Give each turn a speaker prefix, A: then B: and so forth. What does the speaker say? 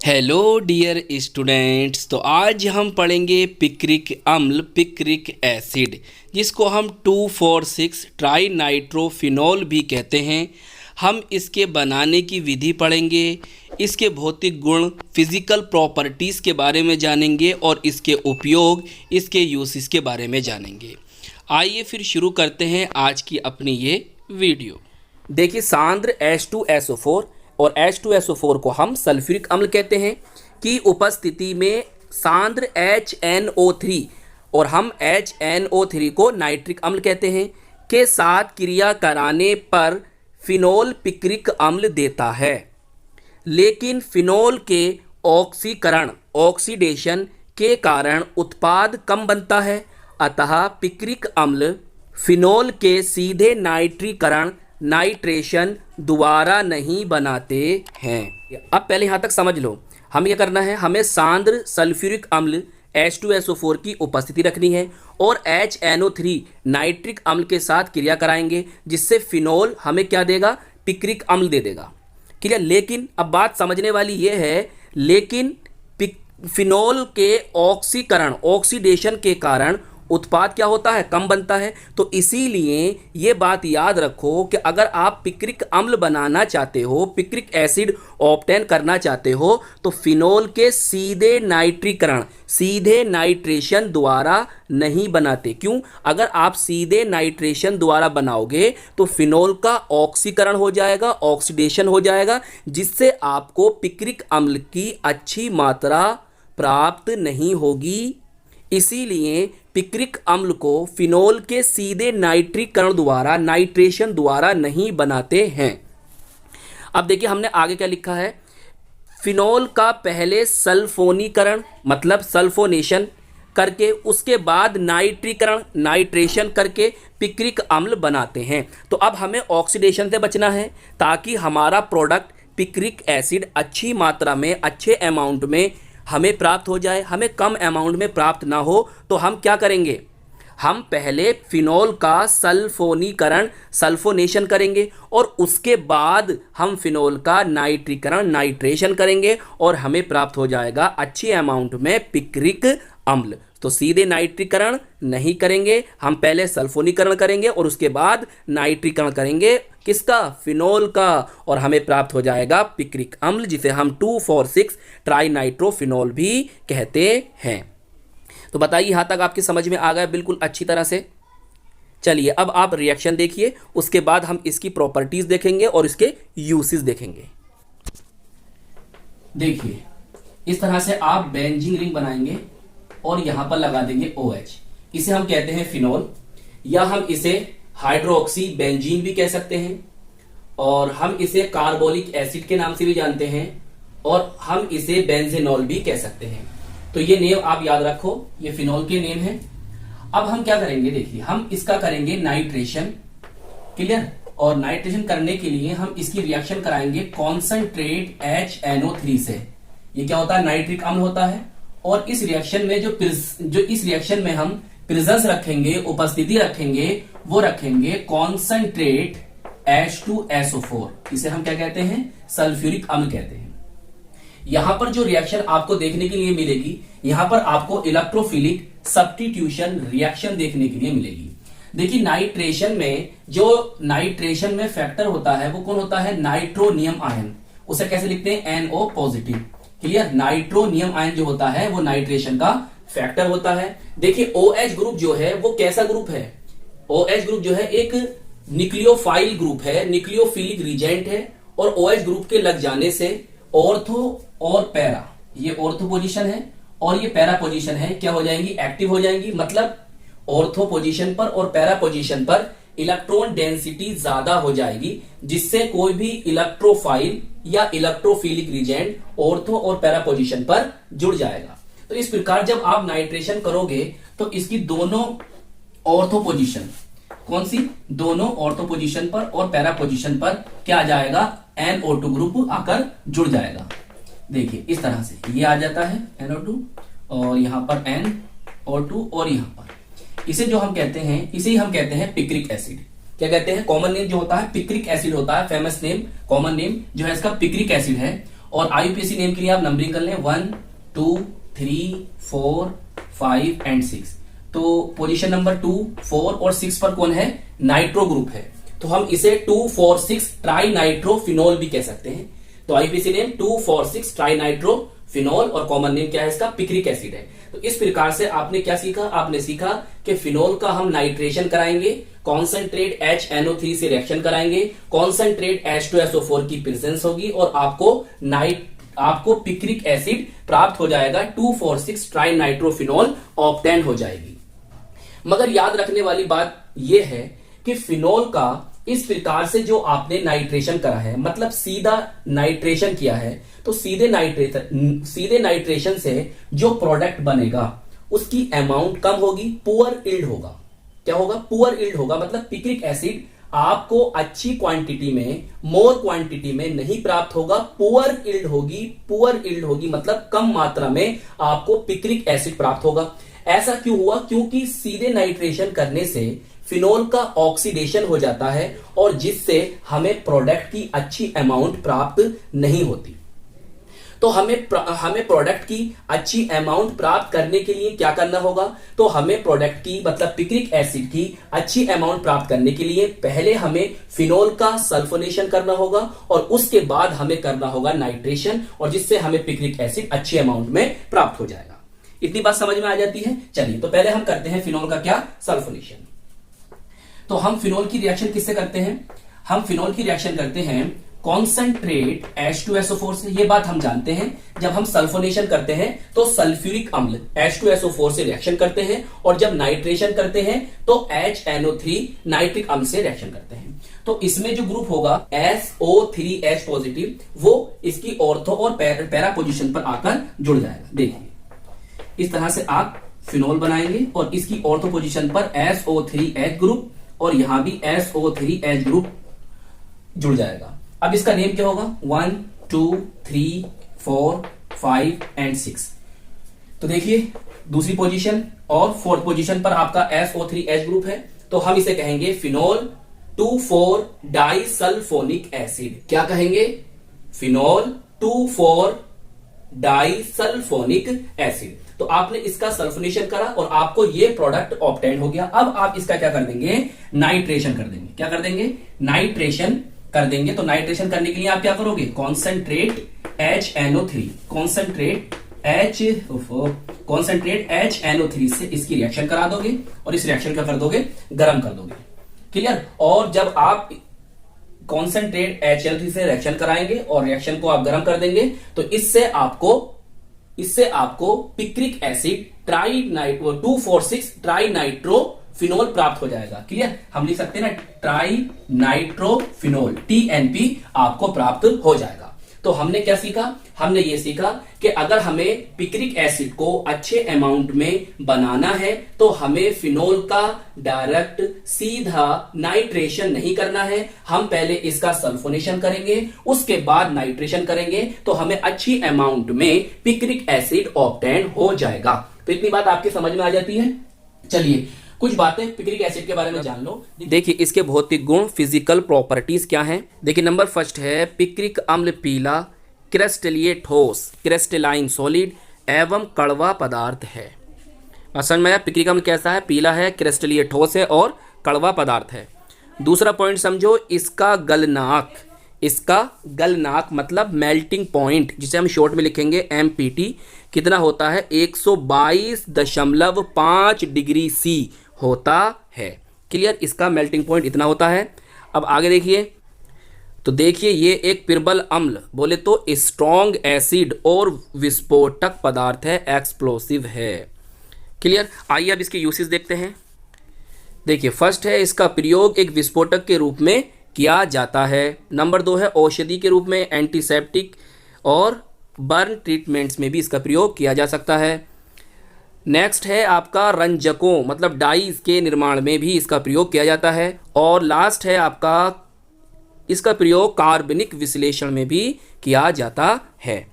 A: Hello dear students. तो आज हम पढ़ेंगे पिक्रिक अम्ल, पिक्रिक एसिड, जिसको हम 2,4,6 ट्राई नाइट्रोफिनॉल भी कहते हैं। हम इसके बनाने की विधि पढ़ेंगे, इसके भौतिक गुण, फिज़िकल प्रॉपर्टीज़ के बारे में जानेंगे और इसके उपयोग, इसके यूसेस के बारे में जानेंगे। आइए फिर शुरू करते हैं आज की अपनी ये वीडियो। देखिए, सांद्र H2SO4 और H2SO4 को हम सल्फ्यूरिक अम्ल कहते हैं की उपस्थिति में सांद्र HNO3 और हम HNO3 को नाइट्रिक अम्ल कहते हैं के साथ क्रिया कराने पर फिनोल पिक्रिक अम्ल देता है। लेकिन फिनोल के ऑक्सीकरण ऑक्सीडेशन के कारण उत्पाद कम बनता है, अतः पिक्रिक अम्ल फिनोल के सीधे नाइट्रीकरण नाइट्रेशन द्वारा नहीं बनाते हैं। अब पहले यहाँ तक समझ लो, हमें क्या करना है, हमें सांद्र सल्फ्यूरिक अम्ल H2SO4 की उपस्थिति रखनी है और HNO3 नाइट्रिक अम्ल के साथ क्रिया कराएंगे, जिससे फिनोल हमें क्या देगा, पिक्रिक अम्ल दे देगा। क्लियर। लेकिन अब बात समझने वाली ये है, लेकिन फिनोल के ऑक्सीकरण ऑक्सीडेशन के कारण उत्पाद क्या होता है, कम बनता है। तो इसीलिए ये बात याद रखो कि अगर आप पिक्रिक अम्ल बनाना चाहते हो, पिक्रिक एसिड ऑब्टेन करना चाहते हो, तो फिनोल के सीधे नाइट्रीकरण सीधे नाइट्रेशन द्वारा नहीं बनाते। क्यों? अगर आप सीधे नाइट्रेशन द्वारा बनाओगे तो फिनोल का ऑक्सीकरण हो जाएगा, ऑक्सीडेशन हो जाएगा, जिससे आपको पिक्रिक अम्ल की अच्छी मात्रा प्राप्त नहीं होगी। इसीलिए पिक्रिक अम्ल को फिनोल के सीधे नाइट्रीकरण द्वारा नाइट्रेशन द्वारा नहीं बनाते हैं। अब देखिए, हमने आगे क्या लिखा है, फिनोल का पहले सल्फोनीकरण मतलब सल्फोनेशन करके उसके बाद नाइट्रीकरण नाइट्रेशन करके पिक्रिक अम्ल बनाते हैं। तो अब हमें ऑक्सीडेशन से बचना है ताकि हमारा प्रोडक्ट पिक्रिक एसिड अच्छी मात्रा में, अच्छे अमाउंट में हमें प्राप्त हो जाए। हमें कम अमाउंट में प्राप्त ना हो तो हम क्या करेंगे, हम पहले फिनोल का सल्फोनीकरण सल्फोनेशन करेंगे और उसके बाद हम फिनोल का नाइट्रीकरण नाइट्रेशन करेंगे और हमें प्राप्त हो जाएगा अच्छी अमाउंट में पिक्रिक अम्ल। तो सीधे नाइट्रीकरण नहीं करेंगे, हम पहले सल्फोनीकरण करेंगे और उसके बाद नाइट्रीकरण करेंगे, किसका, फिनोल का, और हमें प्राप्त हो जाएगा पिक्रिक अम्ल, जिसे हम 2,4,6 ट्राई नाइट्रोफिनॉल भी कहते हैं। तो बताइए, यहाँ तक आपकी समझ में आ गया बिल्कुल अच्छी तरह से। चलिए अब आप रिएक्शन देखिए, उसके बाद हम इसकी प्रॉपर्टीज देखेंगे और इसके यूसेस देखेंगे। देखिए, इस तरह से आप बेंजीन रिंग बनाएंगे और यहां पर लगा देंगे OH। इसे हम कहते हैं फिनोल, या हम इसे हाइड्रोक्सी बेंजीन भी कह सकते हैं, और हम इसे कार्बोलिक एसिड के नाम से भी जानते हैं, और हम इसे बेंजेनॉल भी कह सकते हैं। तो ये नेम आप याद रखो, ये फिनोल के नेम है। अब हम क्या करेंगे, देखिए, हम इसका करेंगे नाइट्रेशन। क्लियर। और नाइट्रेशन करने के लिए हम इसकी रिएक्शन कराएंगे कॉन्सेंट्रेट HNO3 से। ये क्या होता है, नाइट्रिक अम्ल होता है। और इस रिएक्शन में जो इस रिएक्शन में हम प्रेजेंस रखेंगे, उपस्थिति रखेंगे, वो रखेंगे कॉन्सेंट्रेट H2SO4। इसे हम क्या कहते हैं, सल्फ्यूरिक अम्ल कहते हैं। यहां पर जो रिएक्शन आपको देखने के लिए मिलेगी, यहां पर आपको इलेक्ट्रोफिलिक सब्स्टिट्यूशन रिएक्शन देखने के लिए मिलेगी। देखिए, नाइट्रेशन में फैक्टर होता है, वो कौन होता है, नाइट्रोनियम आयन। उसे कैसे लिखते हैं, NO positive. Clear. Nitronium ion जो होता है वो नाइट्रेशन का फैक्टर होता है। देखिए, OH ग्रुप जो है वो कैसा ग्रुप है, OH ग्रुप जो है एक न्यूक्लियोफाइल ग्रुप है, न्यूक्लियोफिलिक रिजेंट है। और OH ग्रुप के लग जाने से ऑर्थो और पैरा, ये ऑर्थो पोजीशन है और ये पैरा पोजीशन है, क्या हो जाएंगी, एक्टिव हो जाएंगी। मतलब ऑर्थो पोजीशन पर और पैरा पोजीशन पर इलेक्ट्रॉन डेंसिटी ज्यादा हो जाएगी, जिससे कोई भी इलेक्ट्रोफाइल या इलेक्ट्रोफिलिक रिजेंट ऑर्थो और पैरा पोजीशन पर जुड़ जाएगा। तो इस प्रकार जब आप नाइट्रेशन करोगे तो इसकी दोनों ऑर्थो पोजीशन, कौन सी, दोनों ऑर्थो पोजीशन पर और पैरा पोजीशन पर क्या आ जाएगा, NO2 ग्रुप आकर जुड़ जाएगा। देखिए, इस तरह से ये आ जाता है NO2 और यहां पर NO2 और यहां पर, इसे जो हम कहते हैं, इसे ही हम कहते हैं पिक्रिक एसिड। क्या कहते हैं, कॉमन नेम जो होता है पिक्रिक एसिड होता है, फेमस नेम, कॉमन नेम जो है इसका पिक्रिक एसिड है। और IUPAC नेम के लिए आप नंबरिंग कर लें 1 2 3 4 5 एंड 6। तो पोजीशन नंबर 2 4 और 6 पर कौन है? नाइट्रो ग्रुप है, तो हम इसे 2,4,6 ट्राई नाइट्रो फिनोल भी कह सकते हैं। तो IUPAC name 2,4,6 tri nitro phenol और कॉमन नेम क्या है इसका? पिक्रिक एसिड है। तो इस प्रकार से आपने क्या सीखा? आपने सीखा कि फिनोल का हम नाइट्रेशन कराएंगे, कॉन्सेंट्रेट HNO3 से रिएक्शन कराएंगे, कॉन्सेंट्रेट H2SO4 की प्रेजेंस होगी और आपको पिक्रिक एसिड प्राप्त हो जाएगा, 2,4,6 ट्राई नाइट्रोफिनोल ऑब्टेन हो जाएगी। मगर याद रखने वाली बात यह है कि फिनोल का इस प्रकार से जो आपने नाइट्रेशन करा है, मतलब सीधा नाइट्रेशन किया है, तो सीधे नाइट्रेशन से जो प्रोडक्ट बनेगा उसकी अमाउंट कम होगी, पुअर इल्ड होगा। क्या होगा? पुअर इल्ड होगा। मतलब पिक्रिक एसिड आपको अच्छी क्वांटिटी में, मोर क्वांटिटी में नहीं प्राप्त होगा, पुअर इल्ड होगी। पुअर इल्ड होगी मतलब कम मात्रा में आपको पिक्रिक एसिड प्राप्त होगा। ऐसा क्यों हुआ? क्योंकि सीधे नाइट्रेशन करने से फिनोल का ऑक्सीडेशन हो जाता है और जिससे हमें प्रोडक्ट की अच्छी अमाउंट प्राप्त नहीं होती। तो हमें प्रोडक्ट की अच्छी अमाउंट प्राप्त करने के लिए क्या करना होगा? तो हमें प्रोडक्ट की मतलब पिक्रिक एसिड की अच्छी अमाउंट प्राप्त करने के लिए पहले हमें फिनोल का सल्फोनेशन करना होगा और उसके बाद हमें करना होगा नाइट्रेशन, और जिससे हमें पिक्रिक एसिड अच्छी अमाउंट में प्राप्त हो जाएगा। इतनी बात समझ में आ जाती है? चलिए, तो पहले हम करते हैं फिनोल का क्या? सल्फोनेशन। तो हम फिनोल की रिएक्शन किससे करते हैं? हम फिनोल की रिएक्शन करते हैं कॉन्सेंट्रेट H2SO4 से। ये बात हम जानते हैं, जब हम सल्फोनेशन करते हैं तो सल्फ्यूरिक अम्ल H2SO4 से रिएक्शन करते हैं और जब नाइट्रेशन करते हैं तो HNO3 नाइट्रिक अम्ल से रिएक्शन करते हैं। तो इसमें जो ग्रुप होगा SO3H पॉजिटिव, वो इसकी ऑर्थो और पैरा पोजीशन पर आकर जुड़ जाएगा। देखिए, इस तरह से आप फिनोल बनाएंगे और इसकी ऑर्थो पोजीशन पर SO3H ग्रुप और यहां भी SO3H ग्रुप जुड़ जाएगा। अब इसका नेम क्या होगा? 1 2 3 4 5 एंड 6। तो देखिए, दूसरी पोजीशन और फोर्थ पोजीशन पर आपका SO3H ग्रुप है, तो हम इसे कहेंगे फिनोल 2,4 डाइसल्फोनिक एसिड। क्या कहेंगे? Phenol 2,4 disulphonic acid. तो आपने इसका सल्फोनेशन करा और आपको ये प्रोडक्ट ऑब्टेन हो गया। अब आप इसका क्या कर देंगे? नाइट्रेशन कर देंगे। क्या कर देंगे? नाइट्रेशन कर देंगे। तो नाइट्रेशन करने के लिए आप क्या करोगे? कॉन्सेंट्रेट HNO3, कॉन्सेंट्रेट HNO3 से इसकी रिएक्शन करा दोगे और इस रिएक्शन का कर दोगे, गर्म कर दोगे। क्लियर? और जब आप कॉन्सेंट्रेट HNO3 से रिएक्शन कराएंगे और रिएक्शन को आप गर्म कर देंगे तो इससे आपको picric acid 2,4,6 tri nitro phenol प्राप्त हो जाएगा। क्लियर? हम लिख सकते हैं ना, ट्राई नाइट्रोफिनोल, TNP आपको प्राप्त हो जाएगा। तो हमने क्या सीखा? हमने ये सीखा कि अगर हमें पिक्रिक एसिड को अच्छे अमाउंट में बनाना है तो हमें फिनोल का डायरेक्ट सीधा नाइट्रेशन नहीं करना है। हम पहले इसका सल्फोनेशन करेंगे, उसके बाद नाइट्रेशन करेंगे, तो हमें अच्छी अमाउंट में पिक्रिक एसिड ऑब्टेन हो जाएगा। तो इतनी बात आपकी समझ में आ जाती है? चलिए, कुछ बातें पिक्रिक एसिड के बारे में जान लो। देखिए, इसके भौतिक गुण, फिजिकल प्रॉपर्टीज क्या हैं। देखिए, नंबर फर्स्ट है पिक्रिक अम्ल पीला, क्रिस्टलीय ठोस, क्रिस्टलाइन सॉलिड एवं कड़वा पदार्थ है। समझ में आया? पिक्रिक अम्ल कैसा है? पीला है, क्रिस्टलीय ठोस है और कड़वा पदार्थ है। दूसरा पॉइंट समझो, इसका गलनांक मतलब मेल्टिंग पॉइंट, जिसे हम शॉर्ट में लिखेंगे MPT, कितना होता है? 122.5 डिग्री C होता है। क्लियर? इसका मेल्टिंग पॉइंट इतना होता है। अब आगे देखिए, तो देखिए ये एक प्रबल अम्ल, बोले तो स्ट्रॉन्ग एसिड और विस्फोटक पदार्थ है, एक्सप्लोसिव है। क्लियर? आइए अब इसके यूसेस देखते हैं। देखिए, फर्स्ट है इसका प्रयोग एक विस्फोटक के रूप में किया जाता है। नंबर 2 है औषधि के रूप में, एंटीसेप्टिक और बर्न ट्रीटमेंट्स में भी इसका प्रयोग किया जा सकता है। नेक्स्ट है आपका रंजकों मतलब डाइज के निर्माण में भी इसका प्रयोग किया जाता है। और लास्ट है आपका इसका प्रयोग कार्बनिक विश्लेषण में भी किया जाता है।